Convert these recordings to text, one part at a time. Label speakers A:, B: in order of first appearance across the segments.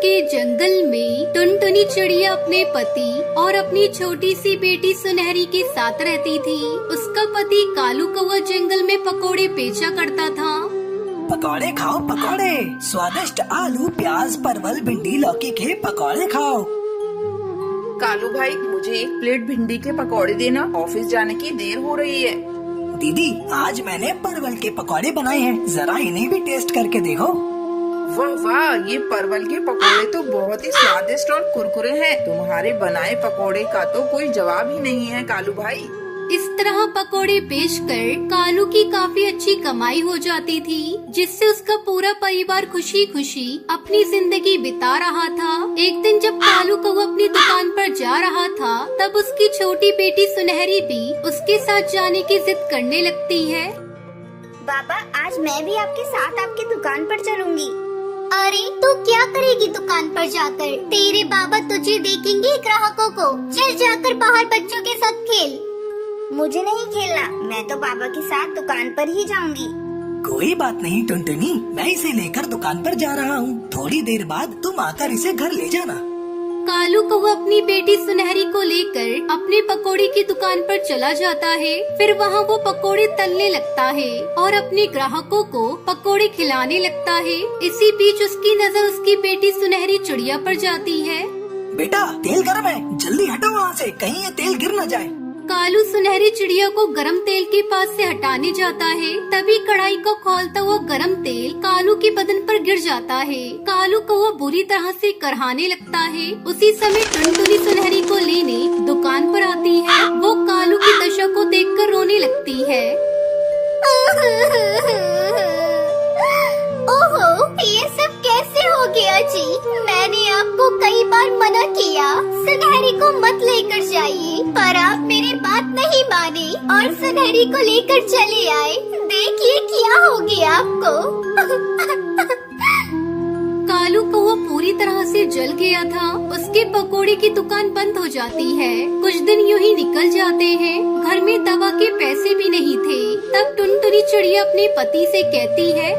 A: के जंगल में टुनटुनी चिड़िया अपने पति और अपनी छोटी सी बेटी सुनहरी के साथ रहती थी। उसका पति कालू कौवा जंगल में पकोड़े बेचा करता था।
B: पकौड़े खाओ पकौड़े, स्वादिष्ट आलू प्याज परवल भिंडी लौकी के पकौड़े खाओ।
C: कालू भाई, मुझे एक प्लेट भिंडी के पकौड़े देना, ऑफिस जाने की देर हो रही है।
B: दीदी, आज मैंने परवल के पकौड़े बनाए हैं, जरा इन्हें भी टेस्ट करके देखो।
C: वाह वाह, ये परवल के पकौड़े तो बहुत ही स्वादिष्ट और कुरकुरे हैं। तुम्हारे बनाए पकौड़े का तो कोई जवाब ही नहीं है कालू भाई।
A: इस तरह पकोड़े बेचकर कालू की काफी अच्छी कमाई हो जाती थी, जिससे उसका पूरा परिवार खुशी खुशी अपनी जिंदगी बिता रहा था। एक दिन जब कालू कौवा अपनी दुकान पर जा रहा था, तब उसकी छोटी बेटी सुनहरी भी उसके साथ जाने की जिद करने लगती है।
D: बाबा, आज मैं भी आपके साथ आपकी दुकान पर चलूंगी। अरे, तू क्या करेगी दुकान पर जाकर? तेरे बाबा तुझे देखेंगे ग्राहकों को। चल जाकर बाहर बच्चों के साथ खेल। मुझे नहीं खेलना, मैं तो बाबा के साथ दुकान पर ही जाऊंगी।
B: कोई बात नहीं टुनटुनी, मैं इसे लेकर दुकान पर जा रहा हूँ। थोड़ी देर बाद तुम आकर इसे घर ले जाना।
A: कालू कौवा अपनी बेटी सुनहरी को लेकर अपने पकोड़े की दुकान पर चला जाता है। फिर वहाँ वो पकोड़े तलने लगता है और अपने ग्राहकों को पकोड़े खिलाने लगता है। इसी बीच उसकी नजर उसकी बेटी सुनहरी चिड़िया पर जाती है।
B: बेटा, तेल गर्म है, जल्दी हटो वहाँ से, कहीं ये तेल गिर न जाए।
A: कालू सुनहरी चिड़िया को गरम तेल के पास से हटाने जाता है, तभी कढ़ाई को खोलता हुआ गरम तेल कालू के बदन पर गिर जाता है। कालू को वो बुरी तरह से करहाने लगता है। उसी समय टुनटुनी सुनहरी को लेने दुकान पर आती है। वो कालू की दशा को देखकर रोने लगती है।
D: ओहो, ये सब कैसे हो गया जी? मैंने आपको कई बार मना किया, सुनहरी को मत लेकर जाइए, पर आप मेरी बात नहीं माने और सुनहरी को लेकर चले आए। देखिए क्या हो गया आपको।
A: कालू कौवा पूरी तरह से जल गया था। उसके पकोड़े की दुकान बंद हो जाती है। कुछ दिन यूं ही निकल जाते हैं। घर में दवा के पैसे भी नहीं थे। तब टुनटुनी चिड़िया अपने पति से कहती है,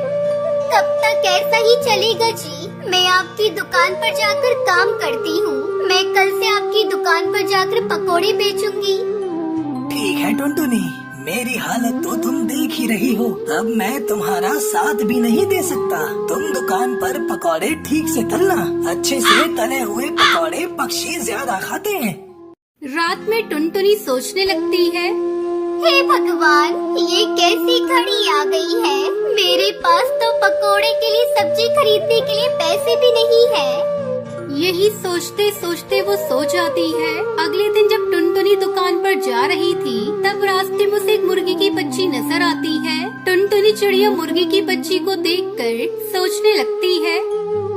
D: कब तक ऐसा ही चलेगा जी? मैं आपकी दुकान पर जाकर काम करती हूँ। मैं कल से आपकी दुकान पर जाकर पकोड़े बेचूंगी।
B: ठीक है टुनटुनी, मेरी हालत तो तुम देख ही रही हो। अब मैं तुम्हारा साथ भी नहीं दे सकता। तुम दुकान पर पकौड़े ठीक से तलना। अच्छे से तले हुए पकौड़े पक्षी ज्यादा खाते हैं।
A: रात में टुनटुनी सोचने लगती है,
D: हे भगवान, ये कैसी घड़ी आ गई है? मेरे पास तो पकोड़े के लिए सब्जी खरीदने के लिए पैसे भी नहीं है।
A: यही सोचते सोचते वो सो जाती है। अगले दिन जब टुनटुनी दुकान पर जा रही थी, तब रास्ते में उसे एक मुर्गी की बच्ची नजर आती है। टुनटुनी चिड़िया मुर्गी की बच्ची को देखकर सोचने लगती है,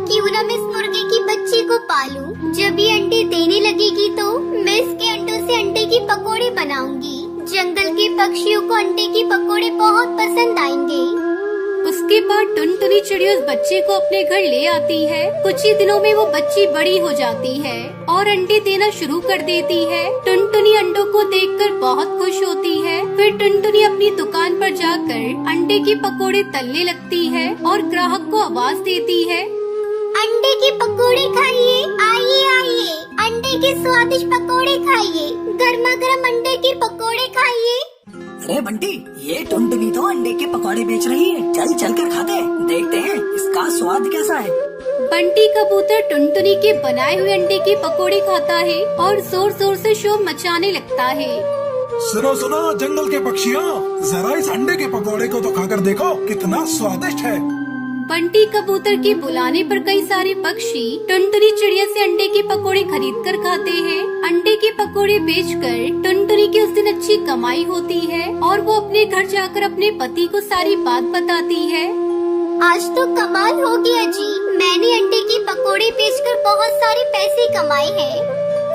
D: क्यों ना मैं इस मुर्गी की बच्ची को पालूं। जब ये अंडे देने लगेगी तो मैं इसके अंडों से अंडे की पकोड़े बनाऊंगी। जंगल के पक्षियों को अंडे की पकोड़े बहुत पसंद आएंगे।
A: उसके बाद टुनटुनी चिड़िया उस बच्चे को अपने घर ले आती है। कुछ ही दिनों में वो बच्ची बड़ी हो जाती है और अंडे देना शुरू कर देती है। टुनटुनी अंडों को देखकर बहुत खुश होती है। फिर टुनटुनी अपनी दुकान पर जाकर अंडे की पकोड़े तलने लगती है और ग्राहक को आवाज देती है,
D: अंडे के पकोड़े खाइए, आइए आइए, अंडे के स्वादिष्ट पकोड़े खाइए, गर्मा गर्म अंडे के पकोड़े खाइए।
B: अरे बंटी, ये टुनटुनी तो अंडे के पकौड़े बेच रही है। चल चल कर खाते हैं, देखते हैं इसका स्वाद कैसा है।
A: बंटी कबूतर टुनटुनी के बनाए हुए अंडे के पकोड़े खाता है और जोर जोर से शोर मचाने लगता है।
E: सुनो सुनो जंगल के पक्षियों, जरा इस अंडे के पकौड़े को तो खाकर देखो, कितना स्वादिष्ट है।
A: बंटी कबूतर के बुलाने पर कई सारे पक्षी टुनटुनी चिड़िया से अंडे के पकोड़े खरीद कर खाते हैं। अंडे के पकोड़े बेचकर टुनटुनी की उस दिन अच्छी कमाई होती है और वो अपने घर जाकर अपने पति को सारी बात बताती है।
D: आज तो कमाल हो गया जी, मैंने अंडे के पकोड़े बेचकर बहुत सारे पैसे कमाए हैं।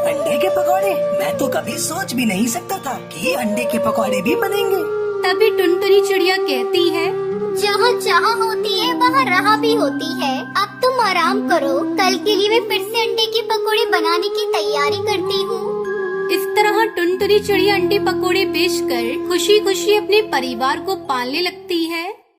B: अंडे के पकौड़े? मैं तो कभी सोच भी नहीं सकता था कि अंडे के पकौड़े भी बनेंगे।
A: तभी टुनटुनी चिड़िया कहती है,
D: जहाँ चाह होती है वहाँ राह भी होती है। अब तुम आराम करो, कल के लिए मैं फिर से अंडे के पकोड़े बनाने की तैयारी करती हूँ।
A: इस तरह टुनटुनी चिड़िया अंडे पकोड़े बेचकर खुशी खुशी अपने परिवार को पालने लगती है।